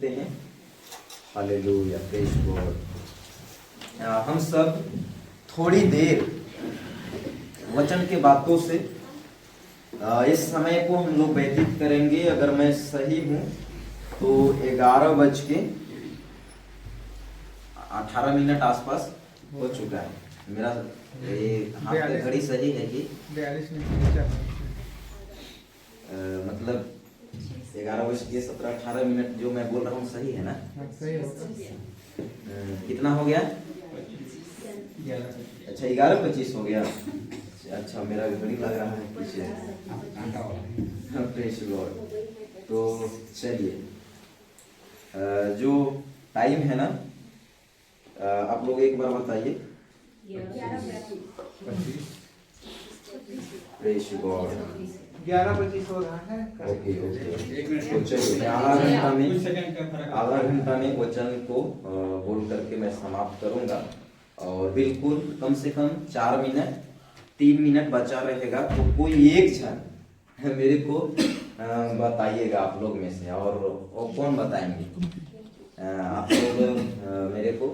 देखते हैं। Hallelujah, praise God. हम सब थोड़ी देर वचन के बातों से इस समय को हम लोग व्यतीत करेंगे। अगर मैं सही हूं तो 11:18 आसपास हो चुका है। मेरा हाथ की घड़ी सही है कि 42 मिनट मतलब 11:17-18 जो मैं बोल रहा हूँ सही है ना? सही होगा। कितना हो गया? अच्छा 11:25 हो गया। अच्छा मेरा घड़ी लग रहा है पीछे। Praise God. तो चलिए, जो टाइम है ना, आप लोग एक बार बताइए। Praise God. 11:25 हो रहा है। ओके ओके, तो चलिए आधा घंटा में वचन को बोल करके मैं समाप्त करूंगा। और बिल्कुल कम से कम 4 मिनट 3 मिनट बचा रहेगा, तो कोई एक जन मेरे को बताइएगा आप लोग में से। और वो कौन बताएंगे? आप लोग मेरे को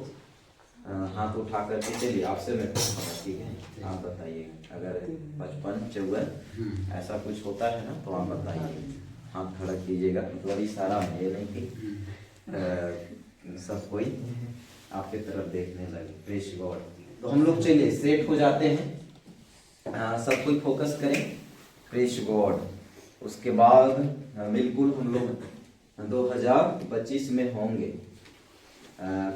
हाथ उठा करके, चलिए आपसे मैं पूछूंगा, ठीक है? आप बताइएगा। अगर 55 54 ऐसा कुछ होता है ना तो आप बताइए, हाथ खड़ा कीजिएगा। मतलब इशारा में, ये नहीं कि सब कोई आपके तरफ देखने लगे। Praise God. तो हम लोग चलिए सेट हो जाते हैं, सब कोई फोकस करें। Praise God. उसके बाद बिल्कुल हम लोग 2025 में होंगे।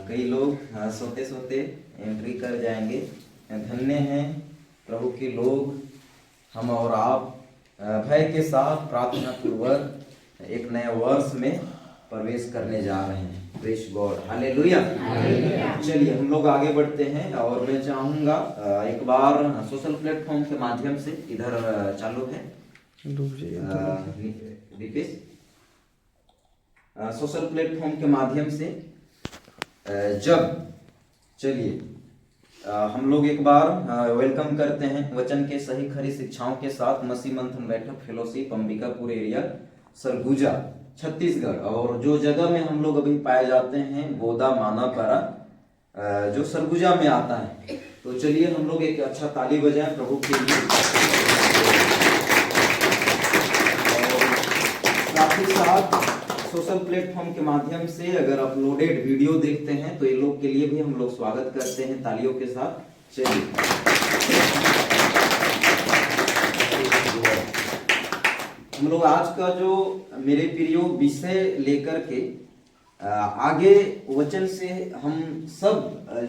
कई लोग सोते सोते एंट्री कर जाएंगे। धन्य हैं प्रभु के लोग, हम और आप भय के साथ प्रार्थना पूर्वक एक नए वर्ष में प्रवेश करने जा रहे हैं। Praise God, hallelujah. चलिए हम लोग आगे बढ़ते हैं। और मैं चाहूंगा एक बार सोशल प्लेटफॉर्म के माध्यम से, इधर चालू है दीपेश, सोशल प्लेटफॉर्म के माध्यम से जब, चलिए हम लोग एक बार वेलकम करते हैं वचन के सही खरी शिक्षाओं के साथ मसीह मंथन बैठक फेलोशिप अंबिकापुर एरिया सरगुजा छत्तीसगढ़। और जो जगह में हम लोग अभी पाए जाते हैं गोदा मानापारा, जो सरगुजा में आता है। तो चलिए हम लोग एक अच्छा ताली बजाएं प्रभु के लिए। और साथ ही साथ सोशल प्लेटफॉर्म के माध्यम से अगर अपलोडेड वीडियो देखते हैं तो ये लोग के लिए भी हम लोग स्वागत करते हैं तालियों के साथ। चलिए हम लोग आज का जो मेरे प्रियो विषय लेकर के आगे वचन से हम सब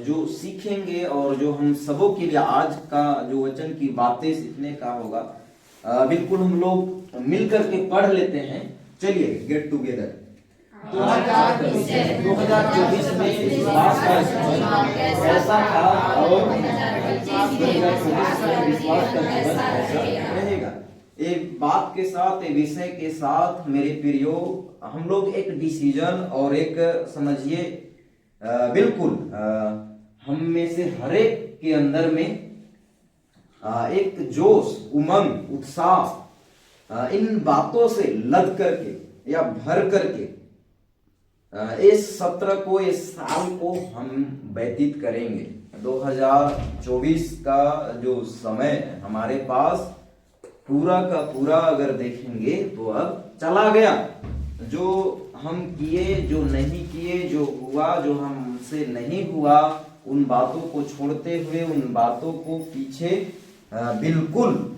जो सीखेंगे, और जो हम सबों के लिए आज का जो वचन की बातें सीखने का होगा, बिल्कुल हम लोग मिलकर के पढ़ लेते हैं। चलिए गेट टुगेदर। 2024 में विश्वास का जीवन कैसा था और 2024 में विश्वास का जीवन कैसा रहेगा। एक बात के साथ, एक विषय के साथ मेरे प्रियो, हम लोग एक डिसीजन और एक समझिए बिल्कुल हम में से हर एक के अंदर में एक जोश, उमंग, उत्साह, इन बातों से लद करके या भर करके इस सत्र को, इस साल को हम व्यतीत करेंगे। 2024 का जो समय हमारे पास पूरा का पूरा अगर देखेंगे तो अब चला गया। जो हम किए, जो नहीं किए, जो हुआ, जो हमसे नहीं हुआ, उन बातों को छोड़ते हुए, उन बातों को पीछे बिल्कुल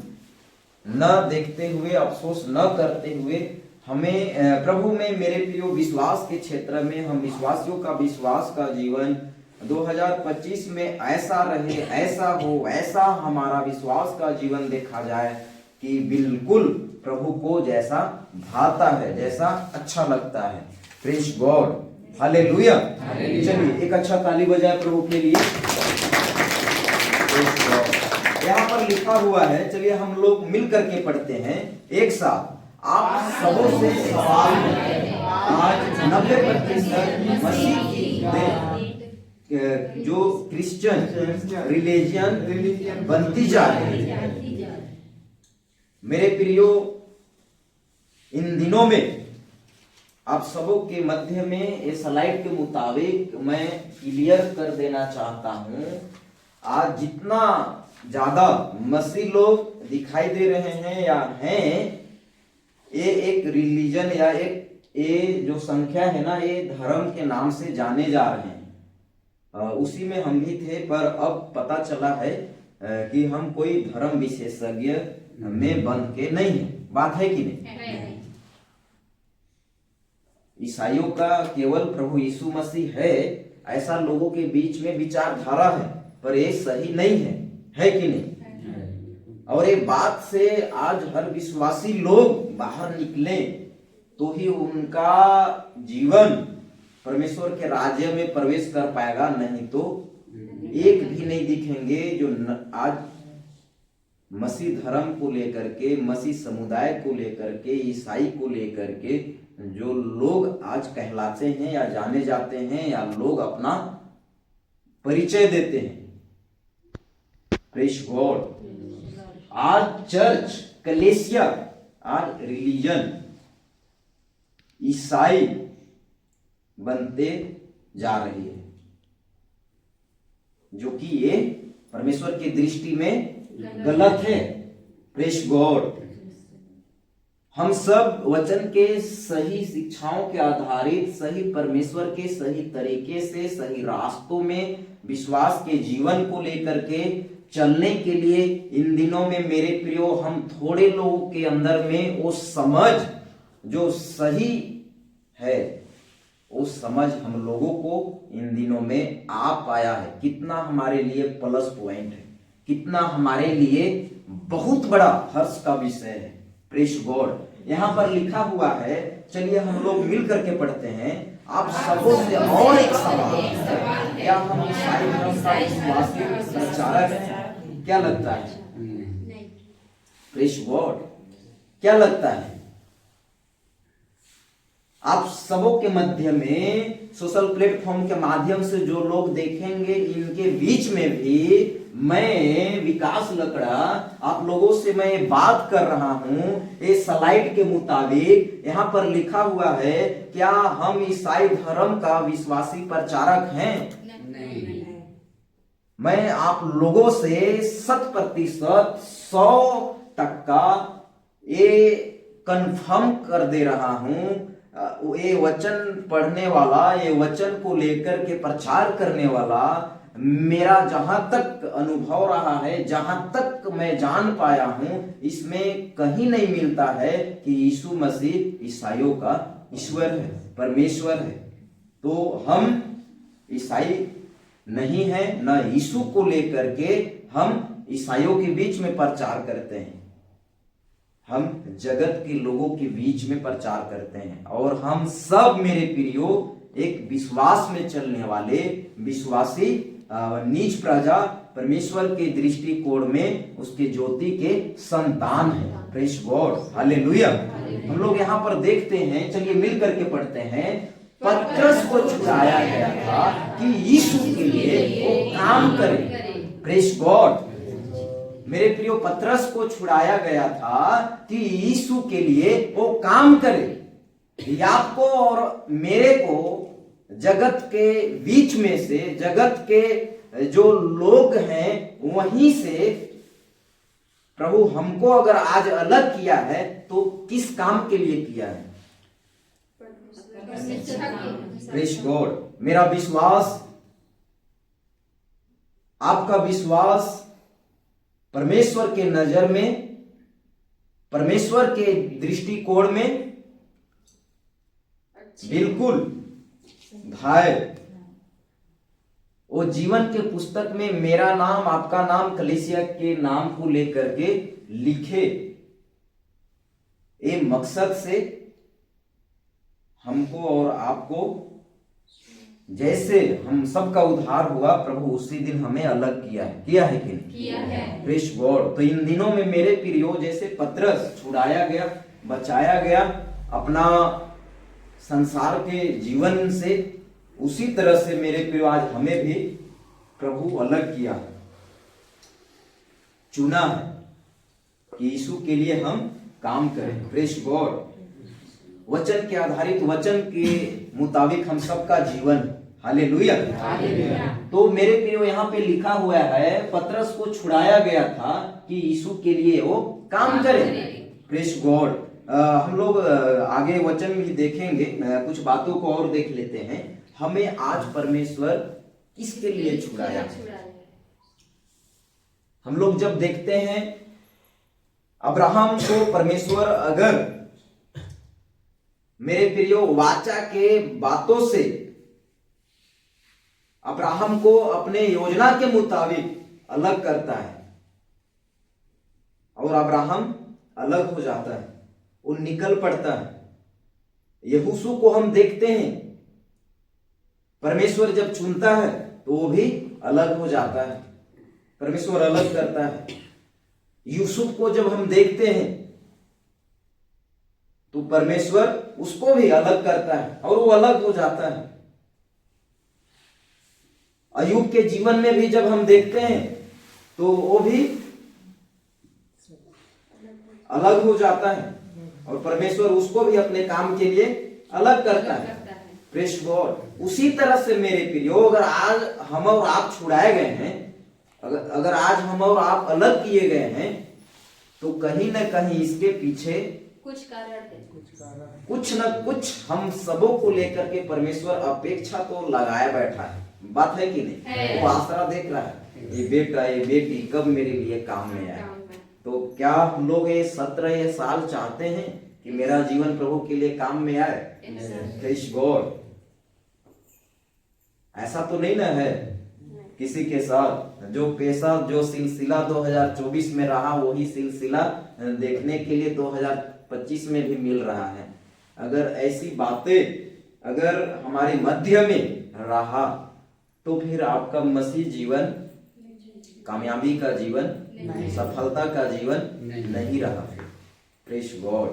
न देखते हुए, अफसोस न करते हुए, हमें प्रभु में मेरे प्रियो विश्वास के क्षेत्र में हम विश्वासियों का विश्वास का जीवन 2025 में ऐसा रहे, ऐसा हो, ऐसा हमारा विश्वास का जीवन देखा जाए कि बिल्कुल प्रभु को जैसा भाता है, जैसा अच्छा लगता है। Praise God, hallelujah. चलिए एक अच्छा ताली बजाए प्रभु के लिए। यहाँ पर लिखा हुआ है, चलिए हम लोग मिल करके पढ़ते हैं एक साथ। आप सबों से सवाल है, आज 90% मसीह की जो क्रिश्चियन रिलीजियन बनती जा रही है। मेरे प्रियो, इन दिनों में आप सबों के मध्य में ये स्लाइड के मुताबिक मैं क्लियर कर देना चाहता हूं, आज जितना ज्यादा मसीह लोग दिखाई दे रहे हैं या हैं, ये एक रिलीजन या एक ये जो संख्या है ना, ये धर्म के नाम से जाने जा रहे हैं। उसी में हम भी थे, पर अब पता चला है कि हम कोई धर्म विशेषज्ञ में बन के नहीं है। बात है कि नहीं? ईसाइयों का केवल प्रभु यीशु मसीह है, ऐसा लोगों के बीच में विचारधारा है, पर ये सही नहीं है कि नहीं? और ये बात से आज हर विश्वासी लोग बाहर निकले तो ही उनका जीवन परमेश्वर के राज्य में प्रवेश कर पाएगा, नहीं तो एक भी नहीं दिखेंगे जो आज मसीह धर्म को लेकर के, मसीह समुदाय को लेकर के, ईसाई को लेकर के जो लोग आज कहलाते हैं या जाने जाते हैं या लोग अपना परिचय देते हैं। Praise God. आज चर्च, कलीसिया, आज रिलीजन, ईसाई बनते जा रही है, जो कि ये परमेश्वर की दृष्टि में गलत है। Praise God. हम सब वचन के सही शिक्षाओं के आधारित, सही परमेश्वर के सही तरीके से, सही रास्तों में विश्वास के जीवन को लेकर के चलने के लिए इन दिनों में मेरे प्रियो, हम थोड़े लोगों के अंदर में वो समझ जो सही है, वो समझ हम लोगों को इन दिनों में आ पाया है। कितना हमारे लिए प्लस पॉइंट है, कितना हमारे लिए बहुत बड़ा हर्ष का विषय है। Praise God. यहाँ पर लिखा हुआ है, चलिए हम लोग मिल करके पढ़ते हैं। आप सबों से और एक सवाल है, क्या हम ईसाई धर्म का विश्वासी प्रचारक हैं? क्या लगता है? Praise God. क्या लगता है? आप सबों के मध्य में सोशल प्लेटफॉर्म के माध्यम से जो लोग देखेंगे, इनके बीच में भी मैं विकास लकड़ा आप लोगों से मैं बात कर रहा हूं। ये स्लाइड के मुताबिक यहाँ पर लिखा हुआ है, क्या हम ईसाई धर्म का विश्वासी प्रचारक हैं? नहीं। मैं आप लोगों से 100% 100% ये कंफर्म कर दे रहा हूं। ये वचन पढ़ने वाला, ये वचन को लेकर के प्रचार करने वाला, मेरा जहां तक अनुभव रहा है, जहां तक मैं जान पाया हूं, इसमें कहीं नहीं मिलता है कि यीशु मसीह ईसाइयों का ईश्वर है, परमेश्वर है। तो हम ईसाई नहीं है, न यीशु को लेकर के हम ईसाइयों के बीच में प्रचार करते हैं। हम जगत के लोगों के बीच में प्रचार करते हैं, और हम सब मेरे प्रियो एक विश्वास में चलने वाले विश्वासी नीच प्रजा, परमेश्वर के दृष्टिकोण में उसके ज्योति के संतान है। Praise God. हालेलुया। हम लोग यहाँ पर देखते हैं, चलिए मिल करके पढ़ते हैं। पतरस को छुड़ाया गया था कि यीशु के लिए वो काम करे। Praise God. मेरे प्रियो, पतरस को छुड़ाया गया था कि यीशु के लिए वो काम करे। आपको और मेरे को जगत के बीच में से, जगत के जो लोग हैं वहीं से प्रभु हमको अगर आज अलग किया है, तो किस काम के लिए किया है? Praise God. मेरा विश्वास, आपका विश्वास परमेश्वर के नजर में, परमेश्वर के दृष्टिकोण में बिल्कुल भाई, वो जीवन के पुस्तक में मेरा नाम, आपका नाम, कलीसिया के नाम को लेकर के लिखे, ये मकसद से हमको और आपको, जैसे हम सबका उद्धार हुआ, प्रभु उसी दिन हमें अलग किया है। किया है कि नहीं? किया है। Praise God. तो इन दिनों में मेरे प्रियो, जैसे पतरस छुड़ाया गया, बचाया गया अपना संसार के जीवन से, उसी तरह से मेरे प्रियो आज हमें भी प्रभु अलग किया है, चुना है कि यीशु के लिए हम काम करें। Praise God. वचन के आधारित, वचन के मुताबिक हम सबका जीवन। हालेलुया। तो मेरे प्रियो यहाँ पे लिखा हुआ है पतरस को छुड़ाया गया था कि यीशु के लिए वो काम करे। Praise God. हम लोग आगे वचन भी देखेंगे, कुछ बातों को और देख लेते हैं। हमें आज परमेश्वर किसके लिए छुड़ाया? हम लोग जब देखते हैं अब्राहम को परमेश्वर अगर मेरे प्रियो वाचा के बातों से अब्राहम को अपने योजना के मुताबिक अलग करता है और अब्राहम अलग हो जाता है, वो निकल पड़ता है। यहोशू को हम देखते हैं, परमेश्वर जब चुनता है तो वो भी अलग हो जाता है, परमेश्वर अलग करता है। यूसुफ को जब हम देखते हैं तो परमेश्वर उसको भी अलग करता है और वो अलग हो जाता है। अय्यूब के जीवन में भी जब हम देखते हैं तो वो भी अलग हो जाता है और परमेश्वर उसको भी अपने काम के लिए अलग करता है। Praise God. उसी तरह से मेरे प्रियो, अगर आज हम और आप छुड़ाए गए हैं, अगर आज हम और आप अलग किए गए हैं, तो कहीं ना कहीं इसके पीछे कुछ कारण है, कुछ न कुछ हम सबों को लेकर के परमेश्वर अपेक्षा तो लगाया बैठा है। बात है कि नहीं? वो आसरा देख रहा है, ये बेटा ये बेटी कब मेरे लिए काम में आए। तो क्या हम लोग ये सत्र ये साल चाहते हैं कि मेरा जीवन प्रभु के लिए काम में आए? Praise God. ऐसा तो नहीं ना है किसी के साथ। जो पेशा, जो सिलसिला 2024 में रहा, वही सिलसिला देखने के लिए 2025 में भी मिल रहा है। अगर ऐसी बातें अगर हमारे मध्य में रहा तो फिर आपका मसीह जीवन, कामयाबी का जीवन, सफलता का जीवन नहीं रहा। Praise God.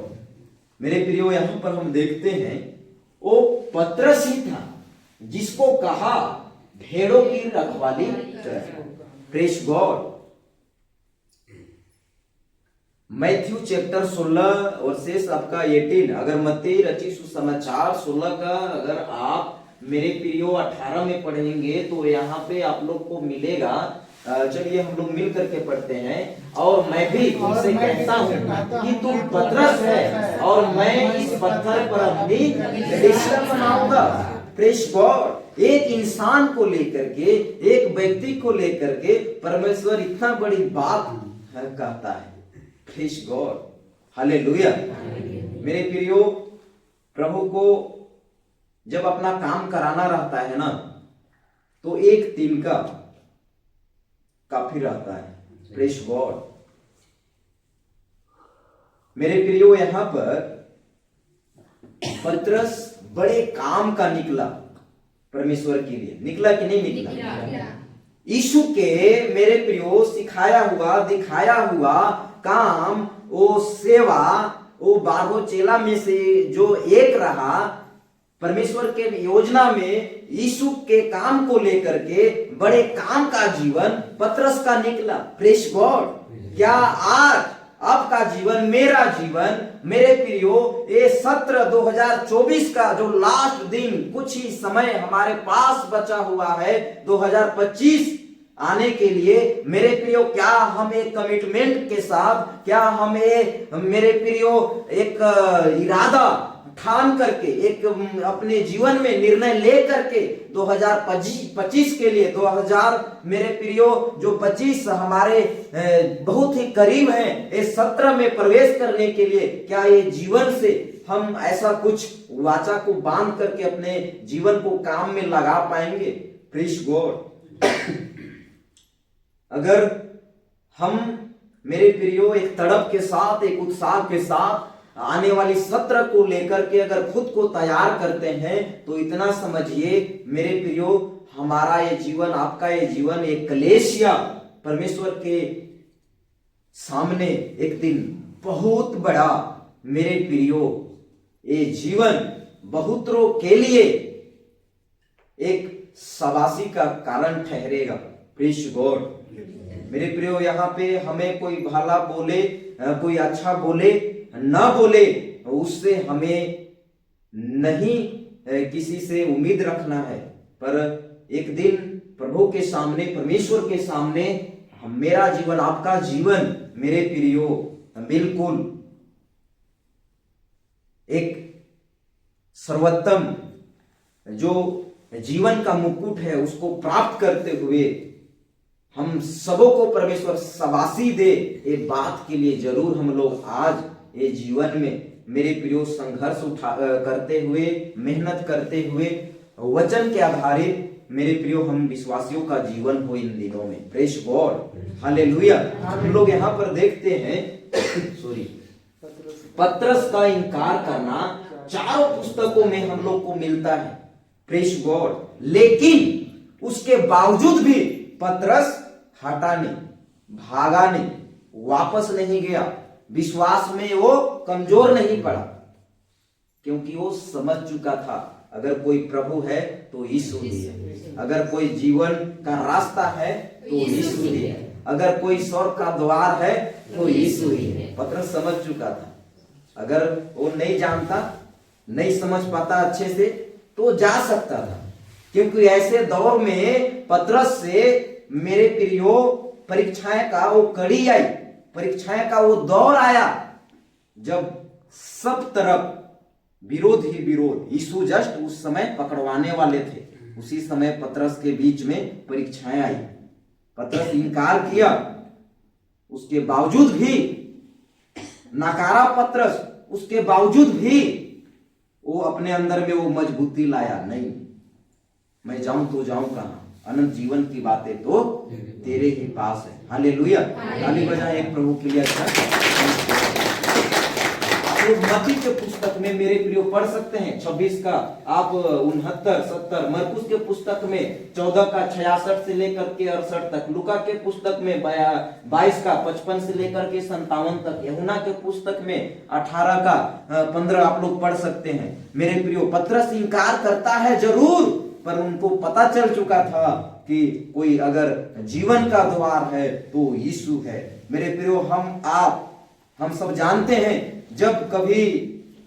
मेरे प्रियो, यहाँ पर हम देखते हैं वो पतरस ही था जिसको कहा भेड़ों की रखवाली कर। Praise God. Matthew chapter 16 versus आपका 18, अगर मत्ती रची सुसमाचार 16 का अगर आप मेरे प्रियो 18 में पढ़ेंगे तो यहाँ पे आप लोग को मिलेगा। चलिए हम लोग मिल करके पढ़ते हैं। और मैं भी तुमसे कहता हूँ कि तुम पतरस है और मैं इस पत्थर पर अपनी कलीसिया बनाऊंगा। Praise God. एक इंसान को लेकर के, एक व्यक्ति को लेकर के परमेश्वर इतना बड़ी बात कहता है। Praise God. हालेलुया। मेरे प्रियो, प्रभु को जब अपना काम कराना रहता है ना, तो एक दिन का काफी रहता है। Praise God. मेरे प्रियो, यहां पर पतरस बड़े काम का निकला, परमेश्वर के लिए निकला कि नहीं निकला? यीशु के मेरे प्रियो सिखाया हुआ, दिखाया हुआ काम, वो सेवा, वो 12 चेला में से जो एक रहा, परमेश्वर के योजना में यीशु के काम को लेकर के बड़े काम का जीवन पतरस का निकला। Praise God. क्या आज आपका जीवन, मेरा जीवन, मेरे प्रियो, ये सत्र 2024 का जो लास्ट दिन, कुछ ही समय हमारे पास बचा हुआ है 2025 आने के लिए, मेरे प्रियो, क्या हम एक कमिटमेंट के साथ, क्या हम मेरे प्रियो एक इरादा ठान करके, एक अपने जीवन में निर्णय ले करके 2025 के लिए, 2000 मेरे प्रियो जो 25 हमारे बहुत ही करीब हैं, इस सत्र में प्रवेश करने के लिए, क्या ये जीवन से हम ऐसा कुछ वाचा को बांध करके अपने जीवन को काम में लगा पाएंगे? Praise God. अगर हम मेरे प्रियो एक तड़प के साथ, एक उत्साह के साथ आने वाली सत्र को लेकर के अगर खुद को तैयार करते हैं, तो इतना समझिए मेरे प्रियो, हमारा ये जीवन, आपका ये जीवन एक कलेसिया परमेश्वर के सामने एक दिन बहुत बड़ा, मेरे प्रियो, ये जीवन बहुतरों के लिए एक शाबाशी का कारण ठहरेगा। Praise God. मेरे प्रियो, यहाँ पे हमें कोई भला बोले, कोई अच्छा बोले, ना बोले, उससे हमें नहीं किसी से उम्मीद रखना है, पर एक दिन प्रभु के सामने, परमेश्वर के सामने मेरा जीवन, आपका जीवन मेरे प्रियो बिल्कुल एक सर्वोत्तम जो जीवन का मुकुट है उसको प्राप्त करते हुए हम सबों को परमेश्वर शाबाशी दे। ये बात के लिए जरूर हम लोग आज ये जीवन में मेरे प्रियो संघर्ष करते हुए, मेहनत करते हुए, वचन के आधारित मेरे प्रियो हम विश्वासियों का जीवन हो इन दिनों में। Praise God, hallelujah. हम लोग यहाँ पर देखते हैं सॉरी पतरस का इनकार करना चारों पुस्तकों में हम लोग को मिलता है। प्रेज गॉड, लेकिन उसके बावजूद भी पतरस हटा नहीं, भागा नहीं, वापस नहीं गया, विश्वास में वो कमजोर नहीं पड़ा, क्योंकि वो समझ चुका था अगर कोई प्रभु है तो यीशु ही है, अगर कोई जीवन का रास्ता है तो यीशु ही है, अगर कोई स्वर्ग का द्वार है तो यीशु ही है। पतरस समझ चुका था। अगर वो नहीं जानता, नहीं समझ पाता अच्छे से तो जा सकता था, क्योंकि ऐसे दौर में पतरस से मेरे प्रियो परीक्षाएं का वो कड़ी आई, परीक्षाएं का वो दौर आया जब सब तरफ विरोध ही विरोध। यीशु जस्ट उस समय पकड़वाने वाले थे, उसी समय पतरस के बीच में परीक्षाएं आई। पतरस इनकार किया, उसके बावजूद भी नकारा पतरस, उसके बावजूद भी वो अपने अंदर में वो मजबूती लाया, नहीं मैं जाऊं तो जाऊं कहां, अनंत जीवन की बातें तो तेरे ही पास है। हालेलुया, ताली बजाएं एक प्रभु के लिए। अच्छा, मत्ती के पुस्तक में मेरे प्रियो पढ़ सकते हैं 26 का आप 69, 70, मरकुस के पुस्तक में 14 का 66 से लेकर के 68 तक, लुका के पुस्तक में 22 का 55 से लेकर के 57 तक, यूहन्ना के पुस्तक में 18 का 15 आप लोग पढ़ सकते हैं। मेरे प्रियो पतरस इनकार करता है जरूर, पर उनको पता चल चुका था कि कोई अगर जीवन का द्वार है तो यीशु है। मेरे प्रियो हम सब जानते हैं, जब कभी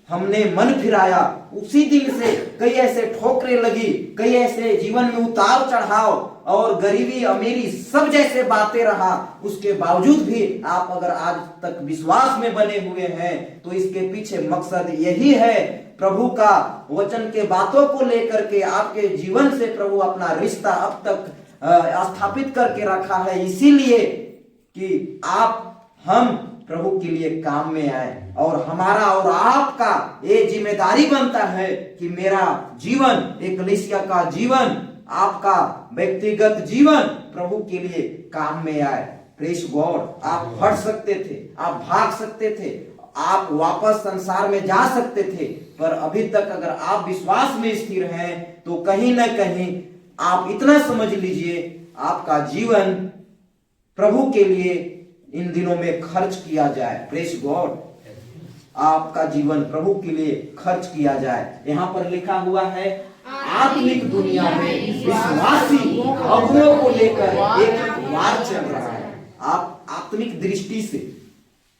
हमने मन फिराया उसी दिन से कई ऐसे ठोकरें लगी, कई ऐसे जीवन में उतार चढ़ाव और गरीबी अमीरी सब जैसे बातें रहा, उसके बावजूद भी आप अगर आज तक विश्वास में बने हुए हैं तो इसके पीछे मकसद यही है, प्रभु का वचन के बातों को लेकर के आपके जीवन से प्रभु अपना रिश्ता अब तक स्थापित करके रखा है, इसीलिए कि हम प्रभु के लिए काम में आए। और हमारा और आपका ये जिम्मेदारी बनता है कि मेरा जीवन, एक कलीसिया का जीवन, आपका व्यक्तिगत जीवन प्रभु के लिए काम में आए। प्रेज गॉड, आप हट सकते थे, आप भाग सकते थे, आप वापस संसार में जा सकते थे, पर अभी तक अगर आप विश्वास में स्थिर हैं तो कहीं ना कहीं आप इतना समझ लीजिए, आपका जीवन प्रभु के लिए इन दिनों में खर्च किया जाए। प्रेज गॉड, आपका जीवन प्रभु के लिए खर्च किया जाए। यहाँ पर लिखा हुआ है, आत्मिक दुनिया में विश्वासी अगुओं को लेकर एक वार चल रहा है। आप आत्मिक दृष्टि से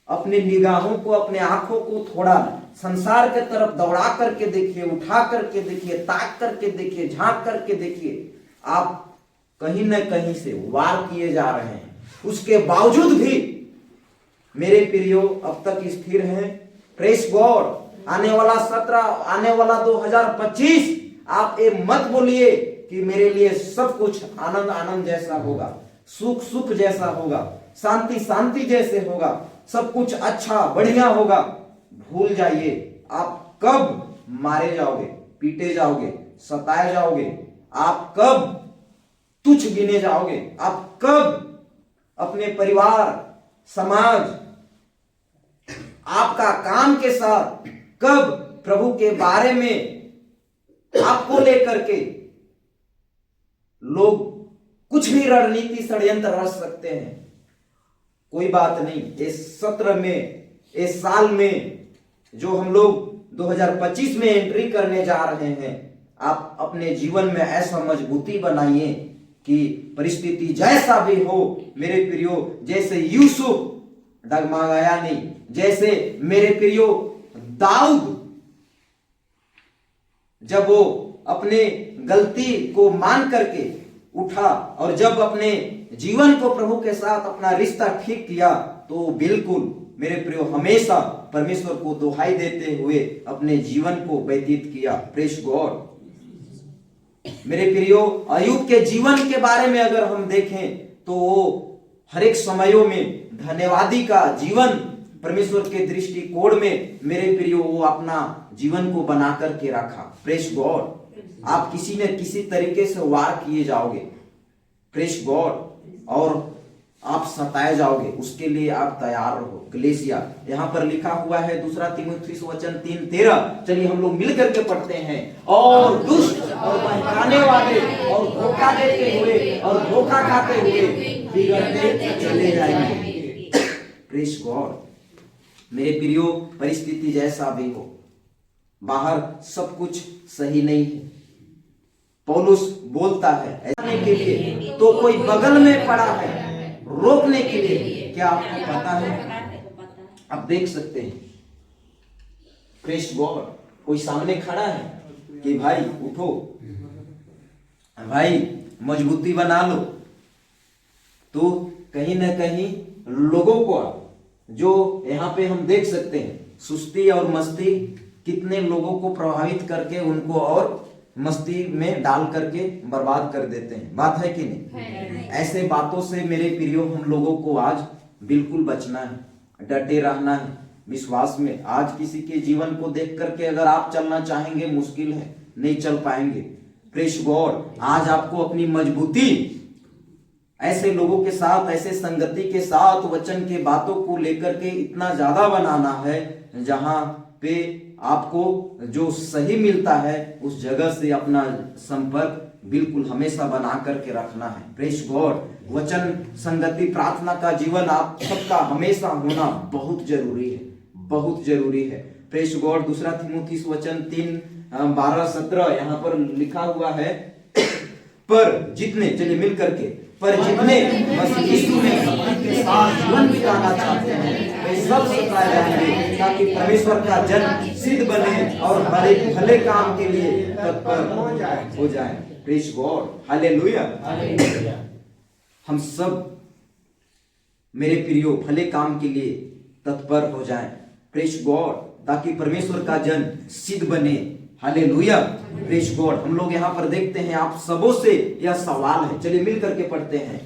अपने निगाहों को, अपने आंखों को थोड़ा संसार के तरफ दौड़ा करके देखिए, उठा करके देखिए, ताक करके देखिए, झांक करके देखिए, आप कहीं न कहीं से वार किए जा रहे हैं। उसके बावजूद भी मेरे प्रियो अब तक स्थिर हैं। प्रेज गॉड, आने वाला 2025 आप ये मत बोलिए कि मेरे लिए सब कुछ आनंद आनंद जैसा होगा, सुख सुख जैसा होगा, शांति शांति जैसे होगा, सब कुछ अच्छा बढ़िया होगा। भूल जाइए, आप कब मारे जाओगे, पीटे जाओगे, सताए जाओगे, आप कब तुच्छ गिने जाओगे, आप कब अपने परिवार, समाज, आपका काम के साथ कब प्रभु के बारे में आपको लेकर के लोग कुछ भी रणनीति षड्यंत्र रच सकते हैं। कोई बात नहीं, इस सत्र में, इस साल में जो हम लोग 2025 में एंट्री करने जा रहे हैं, आप अपने जीवन में ऐसा मजबूती बनाइए कि परिस्थिति जैसा भी हो मेरे प्रियो, जैसे यूसुफ डगमगाया नहीं, जैसे मेरे प्रियो दाऊद जब वो अपने गलती को मान करके उठा और जब अपने जीवन को प्रभु के साथ अपना रिश्ता ठीक किया, तो बिल्कुल मेरे प्रियो हमेशा परमेश्वर को दुहाई देते हुए अपने जीवन को व्यतीत किया। Praise God. मेरे प्रियो अय्यूब के जीवन के बारे में अगर हम देखें तो वो हर एक समयों में धन्यवादी का जीवन परमेश्वर के दृष्टिकोण में मेरे प्रियो वो अपना जीवन को बना करके रखा। Praise God. आप किसी न किसी तरीके से वार किए जाओगे, प्रेज गॉड, और आप सताए जाओगे, उसके लिए आप तैयार रहो। कलीसिया यहाँ पर लिखा हुआ है 2 तीमुथियुस वचन 3:13। चलिए हम लोग मिलकर के पढ़ते हैं। और दुष्ट और बहकाने वाले और धोखा देते हुए और धोखा खाते हुए बिगड़ते चले जाएंगे। Praise God. मेरे प्रियो परिस्थिति जैसा भी हो, बाहर सब कुछ सही नहीं है। पौलुस बोलता है ऐसा के लिए तो कोई बगल में पड़ा है, रोकने के लिए। क्या आपको पता है? आप देख सकते हैं, प्रेज गॉड, कोई सामने खड़ा है कि भाई उठो, भाई मजबूती बना लो, तो कहीं ना कहीं लोगों को, जो यहाँ पे हम देख सकते हैं, सुस्ती और मस्ती कितने लोगों को प्रभावित करके उनको और मस्ती में डाल करके बर्बाद कर देते हैं। बात है कि नहीं? ऐसे बातों से मेरे प्रियो हम लोगों को आज बिल्कुल बचना है, डटे रहना है विश्वास में। आज किसी के जीवन को देख करके अगर आप चलना चाहेंगे, मुश्किल है, नहीं चल पाएंगे। Praise God. आज आपको अपनी मजबूती ऐसे लोगों के साथ, ऐसे संगति के साथ वचन के बातों को लेकर के इतना ज्यादा बनाना है जहां पे आपको जो सही मिलता है उस जगह से अपना संपर्क बिल्कुल हमेशा बना करके रखना है। Praise God. वचन, संगति, प्रार्थना का जीवन आप सबका हमेशा होना बहुत जरूरी है, बहुत जरूरी है। Praise God. 2 तीमुथियुस वचन 3:12-17 यहाँ पर लिखा हुआ है, पर जितने, चलिए मिल करके, पर जितने मसीह यीशु में सत्य के साथ जीवन बिताना चाहते हैं वे सब सताए जाएंगे, ताकि परमेश्वर का जन सिद्ध बने और हर एक भले काम के लिए तत्पर हो जाए। Praise God. हालेलुया। हम सब मेरे प्रियो भले काम के लिए तत्पर हो जाएं। Praise God. ताकि परमेश्वर का जन सिद्ध बने। हालेलुया। Praise God. हम लोग यहाँ पर देखते हैं, आप सबों से यह सवाल है, चलिए मिल करके पढ़ते हैं।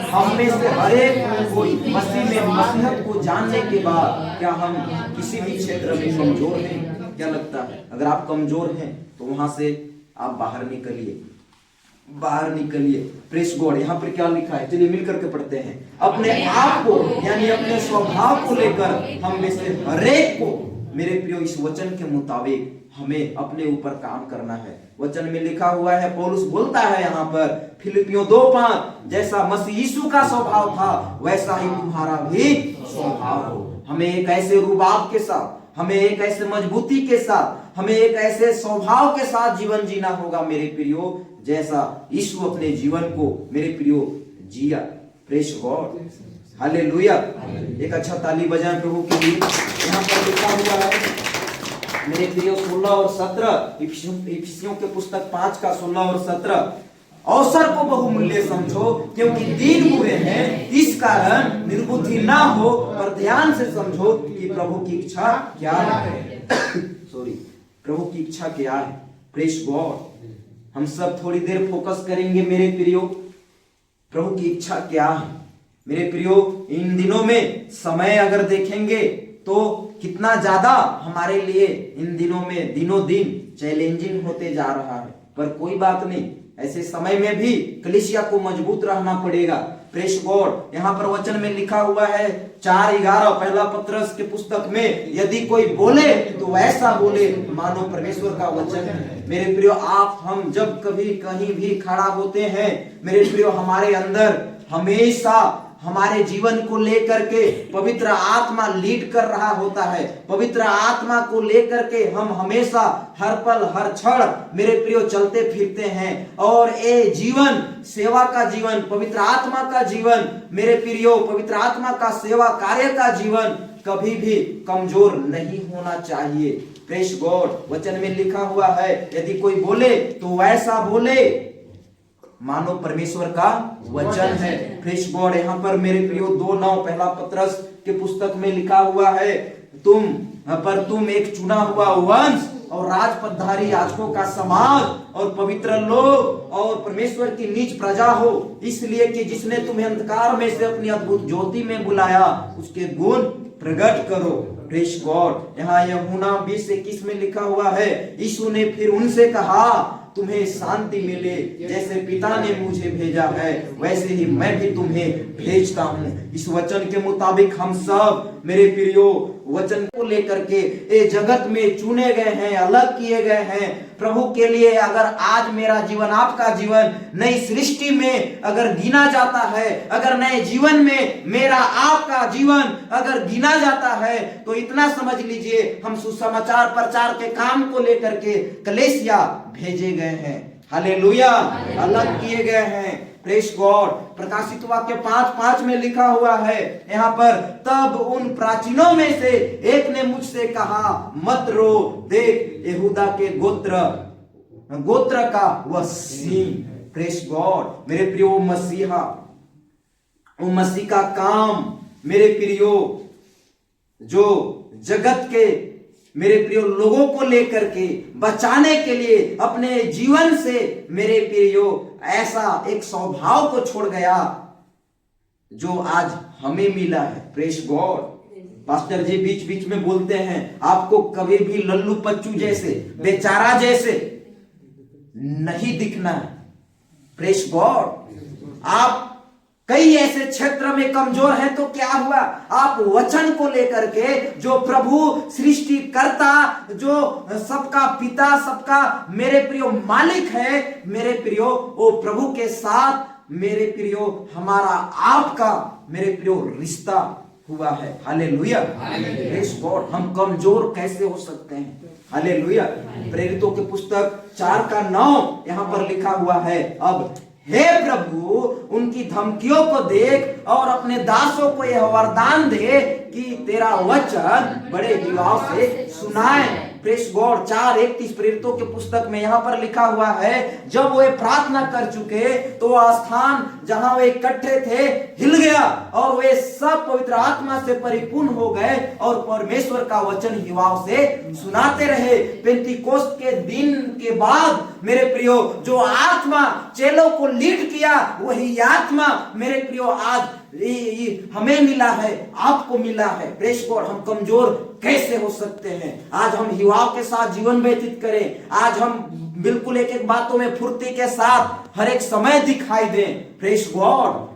हम में से हर एक कोई मसीह में मसीहत को जानने के बाद क्या हम किसी भी क्षेत्र में कमजोर हैं? क्या लगता है? अगर आप कमजोर हैं तो वहां से आप बाहर निकलिए, बाहर निकलिए। Praise God. यहाँ पर क्या लिखा है? चलिए मिल करके पढ़ते हैं। अपने आप को यानी अपने स्वभाव को लेकर हम में से हर एक को मेरे प्रियो इस वचन के मुताबिक हमें अपने ऊपर काम करना है। वचन में लिखा हुआ है, पौलुस बोलता है यहाँ पर फिलिपियों 2:5, जैसा मसीह यीशु का स्वभाव था वैसा ही तुम्हारा भी स्वभाव हो। हमें एक ऐसे रुबाब के साथ, हमें एक ऐसे मजबूती के साथ, हमें एक ऐसे स्वभाव के साथ जीवन जीना होगा मेरे प्रियो, जैसा यीशु अपने जीवन को मेरे प्रियो जिया। Praise God. हालेलुया। एक अच्छा ताली बजाएं प्रभु के लिए। यहाँ पर लिखा हुआ है मेरे प्रियो 16 और 17, इफिसियों के पुस्तक 5 का 16 और 17, अवसर को बहुमूल्य समझो क्योंकि दिन बुरे हैं, इस कारण निर्बुद्धि ना हो, पर ध्यान से समझो कि प्रभु की इच्छा क्या है। सॉरी, प्रभु की इच्छा क्या है। Praise God. हम सब थोड़ी देर फोकस करेंगे मेरे प्रियो, प्रभु की इच्छा क्या है। मेरे प्रियो, इन दिनों में समय अगर देखेंगे तो कितना ज्यादा हमारे लिए इन दिनों में दिनों दिन चैलेंजिंग होते जा रहा है, पर कोई बात नहीं, ऐसे समय में भी कलीसिया को मजबूत रहना पड़ेगा। Praise God. यहाँ पर वचन में लिखा हुआ है 4:11 पहला पत्रस के पुस्तक में, यदि कोई बोले तो ऐसा बोले मानो परमेश्वर का वचन है। मेरे प्रियो, आप हम जब कभी कहीं भी खड़ा होते हैं मेरे प्रियो, हमारे अंदर हमेशा हमारे जीवन को लेकर के पवित्र आत्मा लीड कर रहा होता है। पवित्र आत्मा को लेकर के हम हमेशा हर पल हर क्षण मेरे प्रियो चलते फिरते हैं, और ये जीवन सेवा का जीवन, पवित्र आत्मा का जीवन मेरे प्रियो, पवित्र आत्मा का सेवा कार्य का जीवन कभी भी कमजोर नहीं होना चाहिए। Praise God. वचन में लिखा हुआ है, यदि कोई बोले तो वैसा बोले मानो परमेश्वर का वचन है। Praise God. यहाँ पर मेरे प्रियो 2:9 पहला पत्रस के पुस्तक में लिखा हुआ है, तुम एक चुना हुआ वंश और राजपदधारी याजकों का समाज और पवित्र लोग और परमेश्वर की निज प्रजा हो, इसलिए कि जिसने तुम्हें अंधकार में से अपनी अद्भुत ज्योति में बुलाया उसके गुण प्रकट करो। Praise God. यहाँ यूहन्ना 20:21 में लिखा हुआ है, यीशु ने फिर उनसे कहा, तुम्हें शांति मिले, जैसे पिता ने मुझे भेजा है वैसे ही मैं भी तुम्हें भेजता हूँ। इस वचन के मुताबिक हम सब मेरे प्रियो वचन को लेकर के ये जगत में चुने गए हैं, अलग किए गए हैं प्रभु के लिए। अगर आज मेरा जीवन, आपका जीवन नई सृष्टि में अगर गिना जाता है, अगर नए जीवन में मेरा आपका जीवन अगर गिना जाता है, तो इतना समझ लीजिए हम सुसमाचार प्रचार के काम को लेकर के कलेसिया भेजे गए हैं। हालेलुया। अलग किए गए हैं। Praise God. प्रकाशित वाक्य 5:5 में लिखा हुआ है यहाँ पर, तब उन प्राचीनों में से एक ने मुझसे कहा, मत रो, देख यहूदा के गोत्र का वह सिंह। Praise God. मेरे प्रियो मसीहा, वो मसीह का काम मेरे प्रियो जो जगत के मेरे प्रियो लोगों को लेकर के बचाने के लिए अपने जीवन से मेरे प्रियो ऐसा एक स्वभाव को छोड़ गया जो आज हमें मिला है। Praise God. पास्टर जी बीच बीच में बोलते हैं, आपको कभी भी लल्लू पच्चू जैसे, बेचारा जैसे नहीं दिखना है। Praise God. आप कई ऐसे क्षेत्र में कमजोर हैं तो क्या हुआ, आप वचन को लेकर के जो प्रभु सृष्टि करता, जो सबका पिता, सबका मेरे प्रियो मालिक है, मेरे प्रियो वो प्रभु के साथ मेरे प्रियो हमारा आपका मेरे प्रियो रिश्ता हुआ है। हालेलुया। Praise God. हम कमजोर कैसे हो सकते हैं। हालेलुया। प्रेरितों की पुस्तक 4:9 यहाँ पर लिखा हुआ है, अब हे प्रभु उनकी धमकियों को देख और अपने दासों को यह वरदान दे कि तेरा वचन बड़े हिलाव से सुनाए। Praise God. 4:31 प्रेरितों के पुस्तक में यहाँ पर लिखा हुआ है, जब वे प्रार्थना कर चुके तो वह स्थान जहां वे इकट्ठे थे हिल गया और वे सब पवित्र आत्मा से परिपूर्ण हो गए और परमेश्वर का वचन हिवाव से सुनाते रहे। पेंतीकोस्त के दिन के बाद मेरे प्रियो जो आत्मा चेलों को लीड किया, वही आत्मा मेरे प्रियो आज हमें मिला है, आपको मिला है। Praise God. हम कमजोर कैसे हो सकते हैं। आज हम युवाओं के साथ जीवन व्यतीत करें, आज हम बिल्कुल एक एक बातों में फुर्ती के साथ हर एक समय दिखाई दें। Praise God.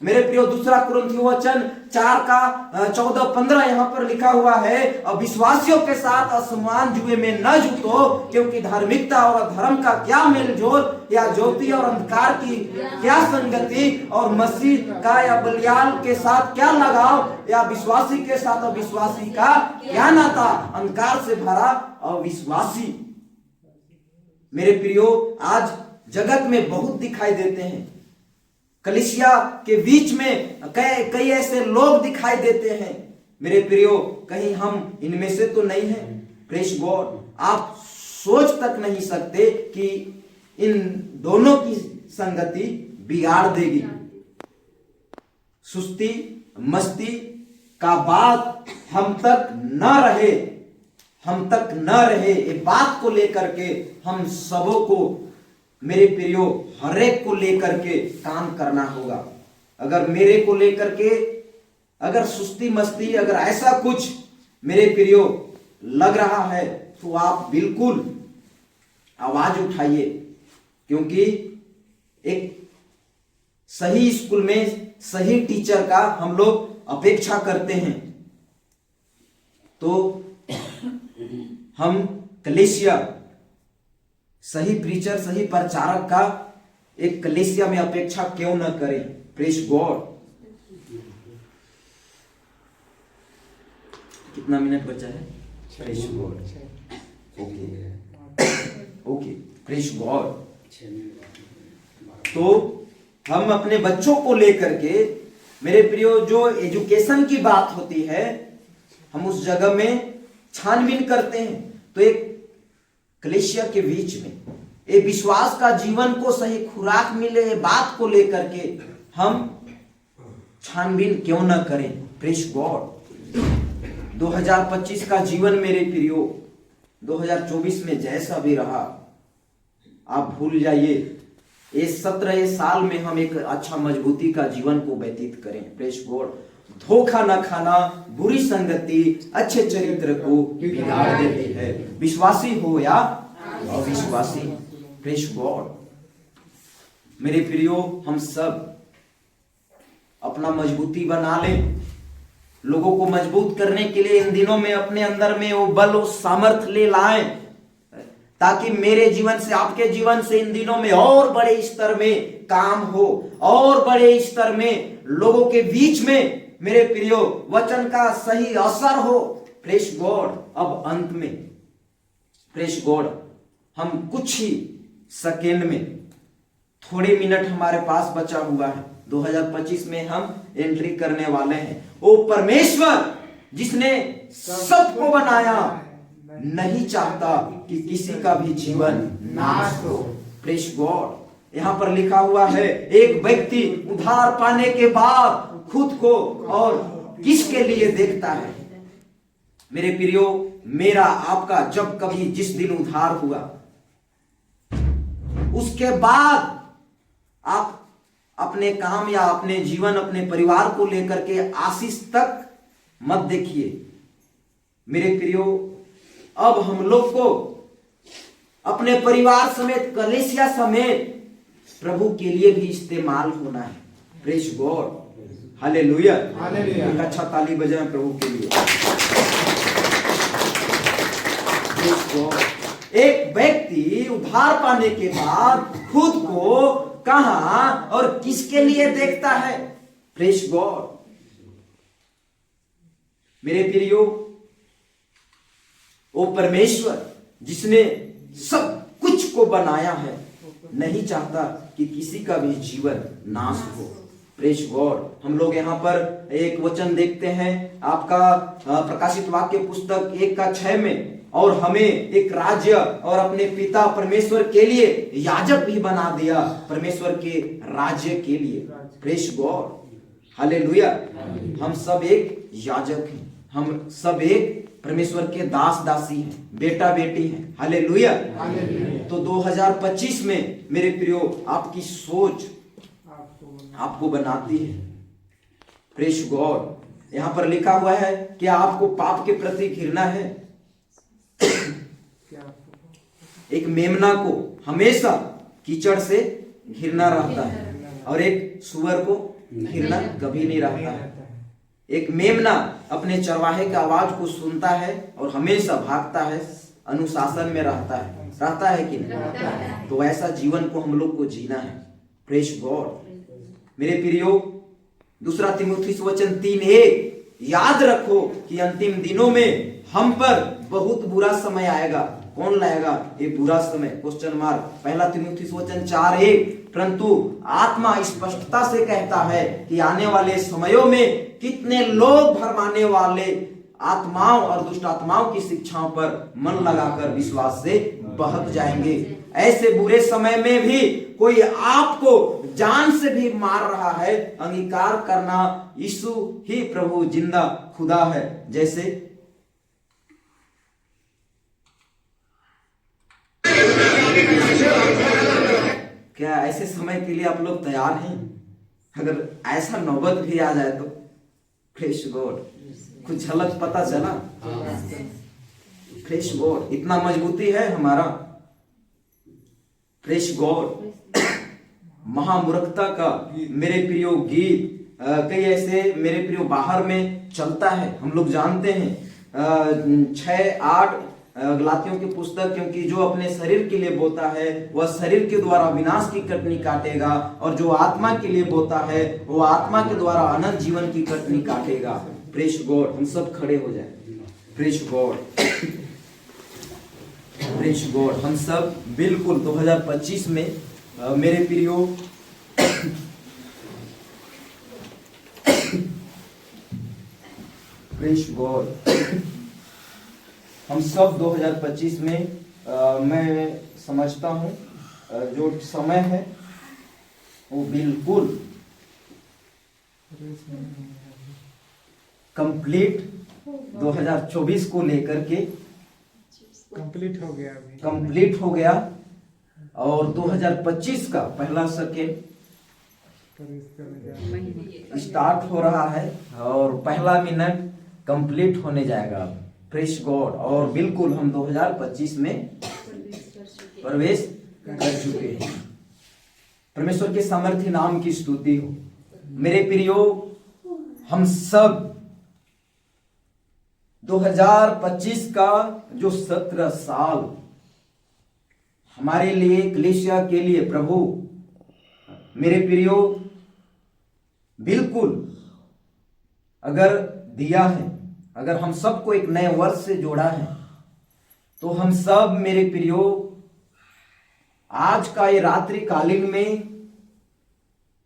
मेरे प्रियो दूसरा कुरिन्थियों वचन 4:14-15 यहाँ पर लिखा हुआ है, अविश्वासियों के साथ असमान जुए में न जुटो, क्योंकि धार्मिकता और धर्म का क्या मेलजोल, या ज्योति और अंधकार की क्या संगति, और मसीह का या बलियाल के साथ क्या लगाव, या विश्वासी के साथ अविश्वासी का क्या नाता। अंधकार से भरा अविश्वासी मेरे प्रियो आज जगत में बहुत दिखाई देते हैं। कलीसिया के बीच में कई ऐसे लोग दिखाई देते हैं मेरे प्रियो, कहीं हम इनमें से तो नहीं है। Praise God. आप सोच तक नहीं सकते कि इन दोनों की संगति बिगाड़ देगी। सुस्ती मस्ती का बात हम तक न रहे, ये बात को लेकर के हम सबों को मेरे प्रियो हरेक को लेकर के काम करना होगा। अगर मेरे को लेकर के अगर सुस्ती मस्ती अगर ऐसा कुछ मेरे प्रियो लग रहा है तो आप बिल्कुल आवाज उठाइए, क्योंकि एक सही स्कूल में सही टीचर का हम लोग अपेक्षा करते हैं। तो हम कलीसिया सही प्रीचर सही प्रचारक का एक कलीसिया में अपेक्षा क्यों न करें। Praise God. कितना मिनट बचा है। Praise God. Okay praise God. तो हम अपने बच्चों को लेकर के मेरे प्रियो जो एजुकेशन की बात होती है हम उस जगह में छानबीन करते हैं। तो एक कलीसिया के बीच में ये विश्वास का जीवन को सही खुराक मिले, ये बात को लेकर के हम छानबीन क्यों न करें। Praise God. 2025 का जीवन मेरे प्रियो 2024 में जैसा भी रहा आप भूल जाइए। इस 17 साल में हम एक अच्छा मजबूती का जीवन को व्यतीत करें। Praise God. धोखा न खाना, बुरी संगति अच्छे चरित्र को बिगाड़ देती है, विश्वासी हो या अविश्वासी। Praise God. मेरे प्रियो, हम सब अपना मजबूती बना लें। लोगों को मजबूत करने के लिए इन दिनों में अपने अंदर में वो बल, वो सामर्थ्य ले लाएं, ताकि मेरे जीवन से, आपके जीवन से इन दिनों में और बड़े स्तर में काम हो, और बड़े स्तर में लोगों के बीच में मेरे प्रियो वचन का सही असर हो। Praise God. अब अंत में प्रेज गॉड, हम कुछ ही सेकेंड में, थोड़े मिनट हमारे पास बचा हुआ है। 2025 में हम एंट्री करने वाले हैं। वो परमेश्वर जिसने सबको बनाया नहीं चाहता कि किसी का भी जीवन नाश हो। Praise God. यहां पर लिखा हुआ है, एक व्यक्ति उधार पाने के बाद खुद को और किसके लिए देखता है। मेरे प्रियो, मेरा आपका जब कभी जिस दिन उधार हुआ, उसके बाद आप अपने काम या अपने जीवन, अपने परिवार को लेकर के आशीष तक मत देखिए। मेरे प्रियो, अब हम लोग को अपने परिवार समेत, कलीसिया समेत प्रभु के लिए भी इस्तेमाल होना है। Praise God. हालेलुया। एक अच्छा ताली बजाएं प्रभु के लिए। एक व्यक्ति उधार पाने के बाद खुद को कहां और किसके लिए देखता है। Praise God. मेरे प्रियो, वो परमेश्वर जिसने सब कुछ को बनाया है, नहीं चाहता कि किसी का भी जीवन नाश हो। Praise God. हम लोग यहाँ पर एक वचन देखते हैं आपका प्रकाशित वाक्य पुस्तक 1:6 में, और हमें एक राज्य और अपने पिता परमेश्वर के लिए याजक भी बना दिया, परमेश्वर के राज्य के लिए। Praise God. हालेलुया। हम सब एक याजक हैं, हम सब एक परमेश्वर के दास दासी हैं, बेटा बेटी हैं। हालेलुया। तो 2025 में मेरे प्रियो, आपकी सोच आपको बनाती है। Praise God. यहां पर लिखा हुआ है कि आपको पाप के प्रति घृणा है। एक मेमना को हमेशा कीचड़ से घृणा रहता है, और एक सुअर को घृणा कभी नहीं रहता है। एक मेमना अपने चरवाहे की आवाज को सुनता है और हमेशा भागता है, अनुशासन में रहता है कि नहीं? तो ऐसा जीवन को हम लोग को जीना है। Praise God. मेरे प्रियो, 2 तीमुथियुस वचन 3:1, याद रखो कि अंतिम दिनों में हम पर बहुत बुरा समय आएगा। कौन लाएगा ये बुरा समय? Question mark. 1 तीमुथियुस वचन 4:1, परंतु आत्मा स्पष्टता से कहता है कि आने वाले समयों में कितने लोग भरमाने वाले आत्माओं और दुष्ट आत्माओं की शिक्षाओं पर मन लगाकर विश्वास से बहक जाएंगे। ऐसे बुरे समय में भी कोई आपको जान से भी मार रहा है, अंगीकार करना यीशु ही प्रभु जिंदा खुदा है। जैसे क्या ऐसे समय के लिए आप लोग तैयार हैं? अगर ऐसा नौबत भी आ जाए तो प्रेज गॉड, कुछ झलक पता चला? Praise God. इतना मजबूती है हमारा। Praise God. महामूर्खता का मेरे प्रियो गीत कई ऐसे मेरे प्रियो बाहर में चलता है, हम लोग जानते हैं। 6:8 गलातियों की पुस्तक, क्योंकि जो अपने शरीर के लिए बोता है वह शरीर के द्वारा विनाश की कटनी काटेगा, और जो आत्मा के लिए बोता है वो आत्मा के द्वारा अनंत जीवन की कटनी काटेगा। Praise God. हम सब खड़े हो जाए। Praise God. Praise God. हम सब बिल्कुल 2025 में मेरे प्रियो प्रेज गॉड। हम सब 2025 में मैं समझता हूँ जो समय है वो बिल्कुल कंप्लीट 2024 को लेकर के कंप्लीट हो गया अभी। कंप्लीट हो गया और 2025 का पहला सेकेंड स्टार्ट हो रहा है और पहला मिनट कंप्लीट होने जाएगा। Praise God. और बिल्कुल हम 2025 में प्रवेश कर चुके हैं। परमेश्वर के सामर्थ्य नाम की स्तुति हो। मेरे प्रियो, हम सब 2025 का जो 17 साल हमारे लिए, कलीसिया के लिए प्रभु मेरे प्रियो बिल्कुल अगर दिया है, अगर हम सबको एक नए वर्ष से जोड़ा है, तो हम सब मेरे प्रियो आज का ये रात्रिकालीन में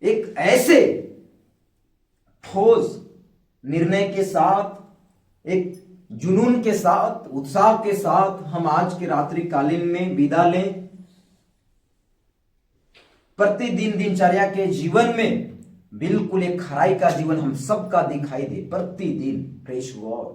एक ऐसे ठोस निर्णय के साथ, एक जुनून के साथ, उत्साह के साथ हम आज के रात्रिकालीन में विदा लें। प्रतिदिन दिनचर्या के जीवन में बिल्कुल एक खराई का जीवन हम सबका दिखाई दे प्रतिदिन। Praise God.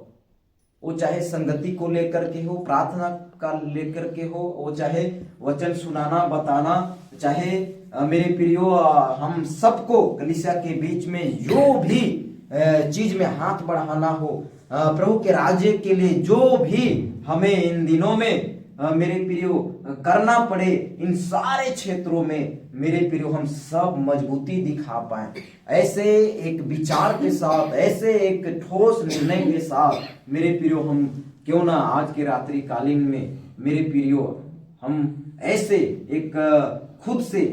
वो चाहे संगति को लेकर के हो, प्रार्थना का लेकर के हो, वो चाहे वचन सुनाना बताना, चाहे मेरे प्रियो हम सबको कलीसिया के बीच में जो भी चीज में हाथ बढ़ाना हो, प्रभु के राज्य के लिए जो भी हमें इन दिनों में मेरे प्रियो करना पड़े, इन सारे क्षेत्रों में मेरे प्रियो हम सब मजबूती दिखा पाए। ऐसे एक विचार के साथ, ऐसे एक ठोस निर्णय के साथ मेरे प्रियो हम क्यों ना आज के रात्रि कालीन में मेरे प्रियो हम ऐसे एक खुद से,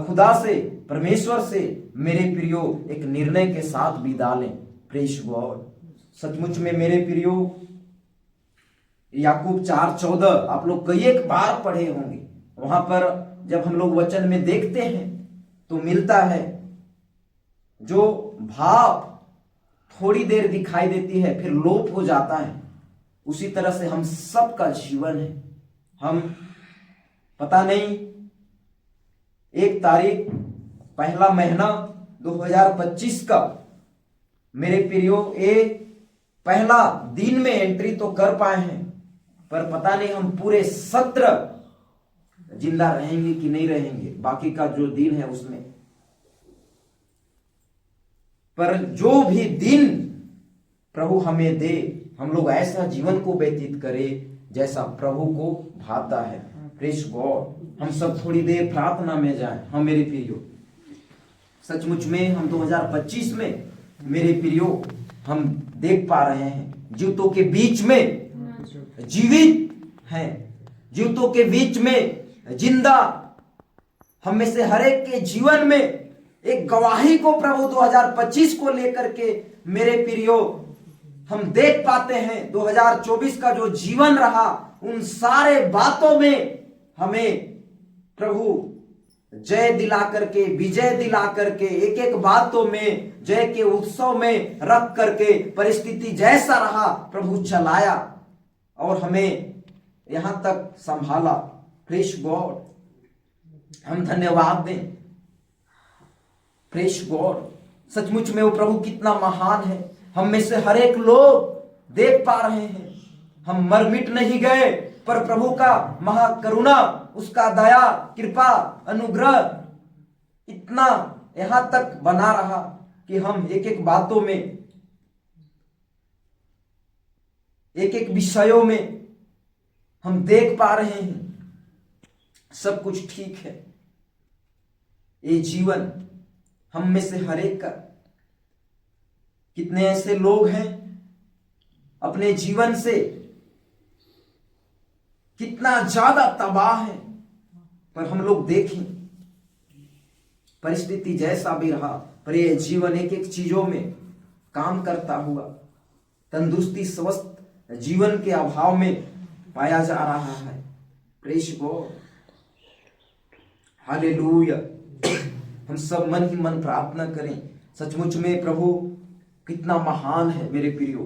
खुदा से, परमेश्वर से मेरे प्रियो एक निर्णय के साथ विदा लें। Praise God. सचमुच में मेरे प्रियो याकूब 4:14 आप लोग कई एक बार पढ़े होंगे। वहां पर जब हम लोग वचन में देखते हैं तो मिलता है जो भाव थोड़ी देर दिखाई देती है फिर लोप हो जाता है, उसी तरह से हम सबका जीवन है। हम पता नहीं 1 तारीख पहला महीना 2025 का मेरे प्रियो ये पहला दिन में एंट्री तो कर पाए हैं, पर पता नहीं हम पूरे 17 जिंदा रहेंगे कि नहीं रहेंगे बाकी का जो दिन है उसमें। पर जो भी दिन प्रभु हमें दे, हम लोग ऐसा जीवन को व्यतीत करें जैसा प्रभु को भाता है। Praise God. हम सब थोड़ी देर प्रार्थना में जाएं। हम मेरे प्रियो सचमुच में हम 2025 में मेरे प्रियो हम देख पा रहे हैं जीवितों के बीच में जीवित हैं, जीवितों के बीच में जिंदा। हम में से हर एक के जीवन में एक गवाही को प्रभु 2025 को लेकर के मेरे प्रियो हम देख पाते हैं। 2024 का जो जीवन रहा उन सारे बातों में हमें प्रभु जय दिला करके, विजय दिला करके, एक एक बातों में जय के उत्सव में रख करके परिस्थिति जैसा रहा प्रभु चलाया और हमें यहां तक संभाला। Praise God. हम धन्यवाद दें। Praise God. सचमुच में वो प्रभु कितना महान है। हम में से हर एक लोग देख पा रहे हैं हम मर मिट नहीं गए, पर प्रभु का महाकरुणा, उसका दया, कृपा, अनुग्रह इतना यहां तक बना रहा कि हम एक एक बातों में, एक एक विषयों में हम देख पा रहे हैं सब कुछ ठीक है। ये जीवन हम में से हर एक का, कितने ऐसे लोग हैं अपने जीवन से कितना ज्यादा तबाह है, पर हम लोग देखें परिस्थिति जैसा भी रहा पर ये जीवन एक एक चीजों में काम करता हुआ तंदुरुस्ती स्वस्थ जीवन के अभाव में पाया जा रहा है। Praise God. हालेलुया। हम सब मन ही मन प्रार्थना करें। सचमुच में प्रभु कितना महान है मेरे प्रियो।